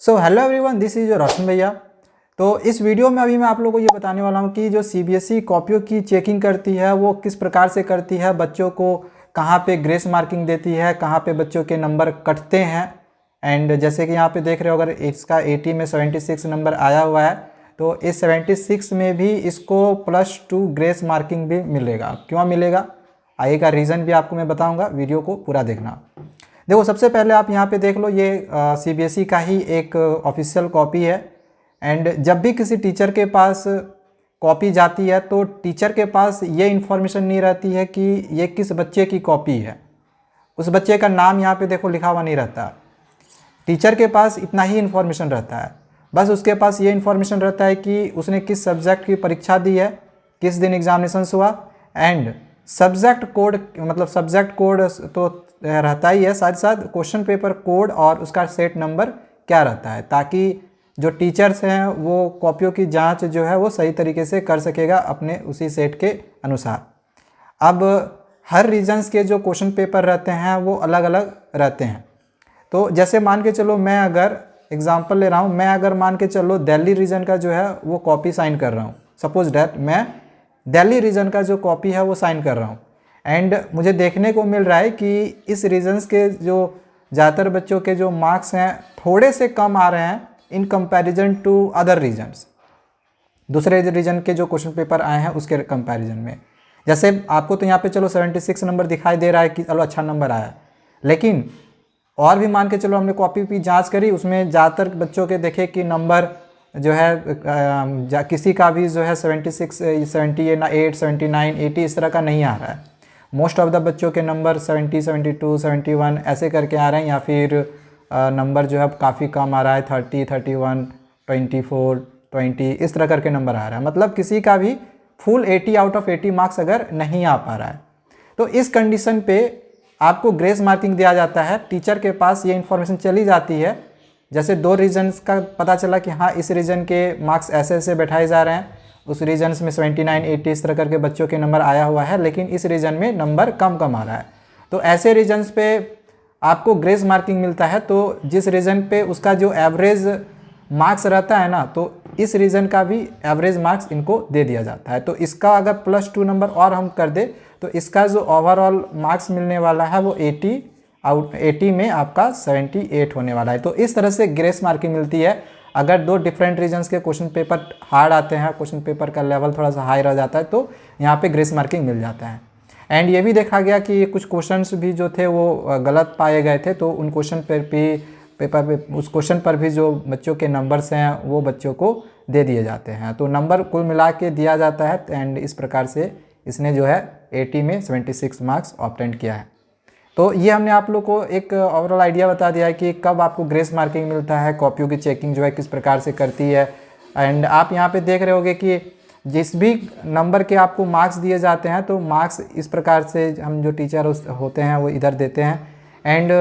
So hello everyone, this is Roshan भैया। तो इस वीडियो में अभी मैं आप लोगों को ये बताने वाला हूँ कि जो सीबीएसई कॉपियों की चेकिंग करती है वो किस प्रकार से करती है, बच्चों को कहाँ पे ग्रेस मार्किंग देती है, कहाँ पे बच्चों के नंबर कटते हैं। एंड जैसे कि यहाँ पे देख रहे हो, अगर इसका 80 में 76 नंबर आया हुआ है तो इस 76 में भी इसको +2 ग्रेस मार्किंग भी मिलेगा। क्यों मिलेगा, आगे का रीज़न भी आपको मैं बताऊँगा, वीडियो को पूरा देखना। देखो, सबसे पहले आप यहाँ पे देख लो, ये सीबीएसई का ही एक ऑफिशियल कॉपी है। एंड जब भी किसी टीचर के पास कॉपी जाती है तो टीचर के पास ये इन्फॉर्मेशन नहीं रहती है कि ये किस बच्चे की कॉपी है। उस बच्चे का नाम यहाँ पे देखो लिखा हुआ नहीं रहता। टीचर के पास इतना ही इन्फॉर्मेशन रहता है, बस उसके पास ये इन्फॉर्मेशन रहता है कि उसने किस सब्जेक्ट की परीक्षा दी है, किस दिन एग्जामिनेशन हुआ, एंड सब्जेक्ट कोड, मतलब सब्जेक्ट कोड तो रहता ही है, साथ साथ क्वेश्चन पेपर कोड और उसका सेट नंबर क्या रहता है, ताकि जो टीचर्स हैं वो कॉपियों की जांच जो है वो सही तरीके से कर सकेगा अपने उसी सेट के अनुसार। अब हर रीजन्स के जो क्वेश्चन पेपर रहते हैं वो अलग अलग रहते हैं। तो जैसे मान के चलो, मैं अगर एग्जांपल ले रहा हूँ, मैं अगर मान के चलो दिल्ली रीजन का जो है वो कॉपी साइन कर रहा हूँ, सपोज डैट मैं दिल्ली रीजन का जो कॉपी है वो साइन कर रहा हूँ। एंड मुझे देखने को मिल रहा है कि इस रीजन्स के जो ज़्यादातर बच्चों के जो मार्क्स हैं थोड़े से कम आ रहे हैं in comparison to other regions, दूसरे रीजन के जो क्वेश्चन पेपर आए हैं उसके कंपैरिजन में। जैसे आपको तो यहाँ पे चलो 76 नंबर दिखाई दे रहा है कि चलो अच्छा नंबर आया, लेकिन और भी मान के चलो हमने कॉपी की जांच करी, उसमें ज़्यादातर बच्चों के देखे कि नंबर जो है किसी का भी जो है 76, 78, 79, 80 इस तरह का नहीं आ रहा है। मोस्ट ऑफ द बच्चों के नंबर 70, 72, 71 ऐसे करके आ रहे हैं, या फिर नंबर जो है काफ़ी कम आ रहा है, 30, 31, 24, 20 इस तरह करके नंबर आ रहा है। मतलब किसी का भी फुल 80 आउट ऑफ 80 मार्क्स अगर नहीं आ पा रहा है तो इस कंडीशन पे आपको ग्रेस मार्किंग दिया जाता है। टीचर के पास ये इन्फॉर्मेशन चली जाती है, जैसे दो रीजन्स का पता चला कि हाँ इस रीजन के मार्क्स ऐसे ऐसे बैठाए जा रहे हैं, उस रीजन्स में 79, 80 इस तरह करके बच्चों के नंबर आया हुआ है, लेकिन इस रीजन में नंबर कम कम आ रहा है, तो ऐसे रीजन्स पे आपको ग्रेस मार्किंग मिलता है। तो जिस रीजन पे उसका जो एवरेज मार्क्स रहता है ना, तो इस रीजन का भी एवरेज मार्क्स इनको दे दिया जाता है। तो इसका अगर +2 नंबर और हम कर दे तो इसका जो ओवरऑल मार्क्स मिलने वाला है वो 80 में आपका 78 होने वाला है। तो इस तरह से ग्रेस मार्किंग मिलती है। अगर दो डिफरेंट रीजन्स के क्वेश्चन पेपर हार्ड आते हैं, क्वेश्चन पेपर का लेवल थोड़ा सा हाई रह जाता है, तो यहाँ पे ग्रेस मार्किंग मिल जाता है। एंड ये भी देखा गया कि कुछ क्वेश्चंस भी जो थे वो गलत पाए गए थे, तो उन क्वेश्चन पेपर पे उस क्वेश्चन पर भी जो बच्चों के नंबर्स हैं वो बच्चों को दे दिए जाते हैं। तो नंबर कुल मिला के दिया जाता है। एंड इस प्रकार से इसने जो है 80 में 76 मार्क्स ऑब्टेन किया है। तो ये हमने आप लोग को एक ओवरऑल आइडिया बता दिया है कि कब आपको ग्रेस मार्किंग मिलता है, कॉपियों की चेकिंग जो है किस प्रकार से करती है। एंड आप यहाँ पे देख रहे होगे कि जिस भी नंबर के आपको मार्क्स दिए जाते हैं तो मार्क्स इस प्रकार से हम जो टीचर होते हैं वो इधर देते हैं। एंड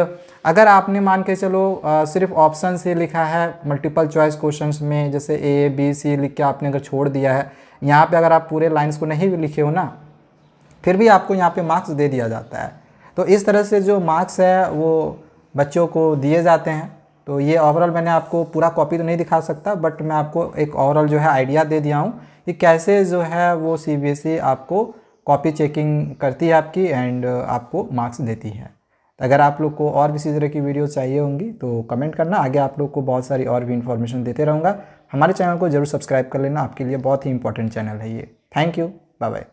अगर आपने मान के चलो सिर्फ ऑप्शन से लिखा है मल्टीपल चॉइस क्वेश्चंस में, जैसे A, B, C लिख के आपने अगर छोड़ दिया है, यहाँ पे अगर आप पूरे लाइंस को नहीं भी लिखे हो ना, फिर भी आपको यहाँ पे मार्क्स दे दिया जाता है। तो इस तरह से जो मार्क्स है वो बच्चों को दिए जाते हैं। तो ये ओवरऑल मैंने आपको पूरा कॉपी तो नहीं दिखा सकता, बट मैं आपको एक ओवरऑल जो है आइडिया दे दिया हूँ कि कैसे जो है वो सीबीएसई आपको कॉपी चेकिंग करती है आपकी, एंड आपको मार्क्स देती है। अगर आप लोग को और भी इसी तरह की वीडियो चाहिए होंगी तो कमेंट करना, आगे आप लोग को बहुत सारी और भी इन्फॉर्मेशन देते रहूँगा। हमारे चैनल को जरूर सब्सक्राइब कर लेना, आपके लिए बहुत ही इंपॉर्टेंट चैनल है ये। Thank you, bye bye.